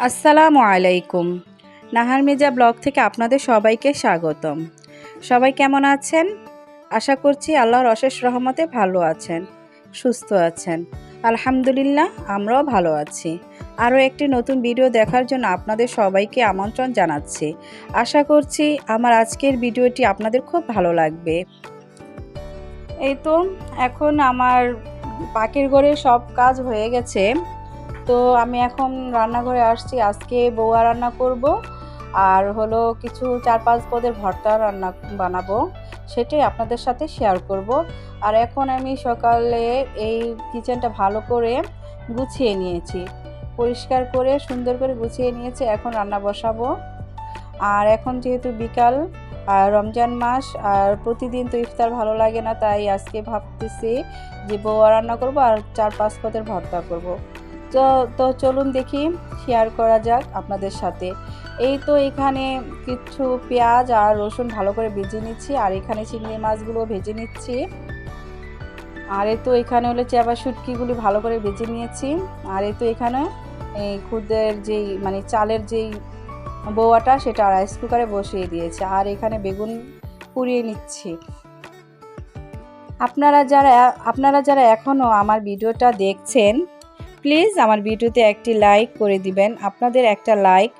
আসসালামু আলাইকুম। নাহার মির্জা ব্লগ থেকে আপনাদের সবাইকে স্বাগতম। সবাই কেমন আছেন? আশা করছি আল্লাহর অশেষ রহমতে ভালো আছেন, সুস্থ আছেন। আলহামদুলিল্লাহ, আমরাও ভালো আছি। আরও একটি নতুন ভিডিও দেখার জন্য আপনাদের সবাইকে আমন্ত্রণ জানাচ্ছি। আশা করছি আমার আজকের ভিডিওটি আপনাদের খুব ভালো লাগবে। এই তো এখন আমার পাখির ঘরে সব কাজ হয়ে গেছে। তো আমি এখন রান্নাঘরে আসছি। আজকে বউয়া রান্না করব, আর হলো কিছু 4-5 পদের ভর্তা রান্না বানাবো, সেটাই আপনাদের সাথে শেয়ার করব। আর এখন আমি সকালে এই কিচেনটা ভালো করে গুছিয়ে নিয়েছি, পরিষ্কার করে সুন্দর করে গুছিয়ে নিয়েছি। এখন রান্না বসাবো। আর এখন যেহেতু বিকাল, আর রমজান মাস, আর প্রতিদিন তো ইফতার ভালো লাগে না, তাই আজকে ভাবতেছি যে বউয়া রান্না করব আর 4-5 পদের ভর্তা করব। তো চলুন দেখি, শেয়ার করা যাক আপনাদের সাথে। এই তো এখানে কিছু পেঁয়াজ আর রসুন ভালো করে ভেজে নিচ্ছি, আর এখানে চিংড়ি মাছগুলো ভেজে নিচ্ছি। আর এই তো এখানে হলো চেবা শুটকিগুলি ভালো করে ভেজে নিয়েছি। আর এই তো এখানে এই খুদের যেই চালের যেই বউয়াটা, সেটা রাইস কুকারে বসিয়ে দিয়েছে। আর এখানে বেগুন পুড়িয়ে নিচ্ছি। আপনারা যারা এখনও আমার ভিডিওটা দেখছেন, প্লিজ আমার ভিডিওতে একটি লাইক করে দিবেন। আপনাদের একটা লাইক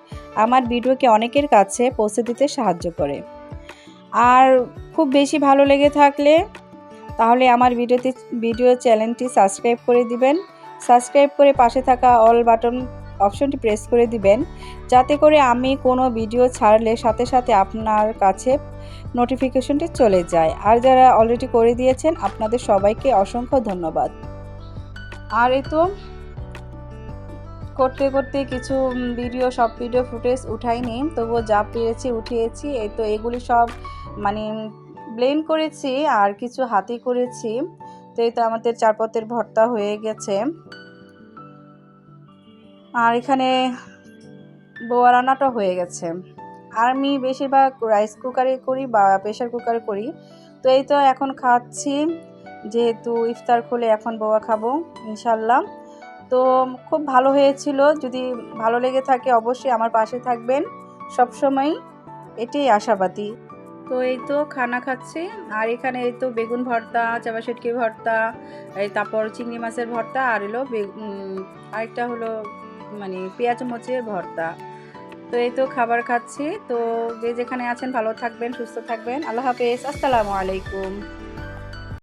আমার ভিডিওকে অনেকের কাছে পৌঁছে দিতে সাহায্য করে। আর খুব বেশি ভালো লেগে থাকলে তাহলে আমার ভিডিও চ্যানেলটি সাবস্ক্রাইব করে দিবেন। সাবস্ক্রাইব করে পাশে থাকা অল বাটন অপশনটি প্রেস করে দিবেন, যাতে করে আমি কোনো ভিডিও ছাড়লে সাথে সাথে আপনার কাছে নোটিফিকেশনটি চলে যায়। আর যারা অলরেডি করে দিয়েছেন, আপনাদের সবাইকে অসংখ্য ধন্যবাদ। আর এই তো করতে করতে কিছু সব ভিডিও ফুটেজ উঠাইনি, তবুও যা পেরেছি উঠিয়েছি। এই তো এগুলি সব ব্লেন্ড করেছি, আর কিছু হাতে করেছি। তো এই তো আমাদের 4 পদের ভর্তা হয়ে গেছে। আর এখানে বউয়া রান্নাটা হয়ে গেছে। আর আমি বেশিরভাগ রাইস কুকারে করি বা প্রেশার কুকারে করি। তো এই তো এখন খাচ্ছি, যেহেতু ইফতার খুলে এখন বউয়া খাবো ইনশাল্লাহ। তো খুব ভালো হয়েছিল। যদি ভালো লেগে থাকে অবশ্যই আমার পাশে থাকবেন সবসময়, এটাই আশাবাদী। তো এই তো খানা খাচ্ছি। আর এখানে এই তো বেগুন ভর্তা, চাপা শুটকি ভর্তা, তারপর চিংড়ি মাছের ভর্তা, আর হলো আরেকটা হলো পেঁয়াজ মরিচের ভর্তা। তো এই তো খাবার খাচ্ছি। তো যে যেখানে আছেন ভালো থাকবেন, সুস্থ থাকবেন। আল্লাহ হাফেজ। আসসালামু আলাইকুম।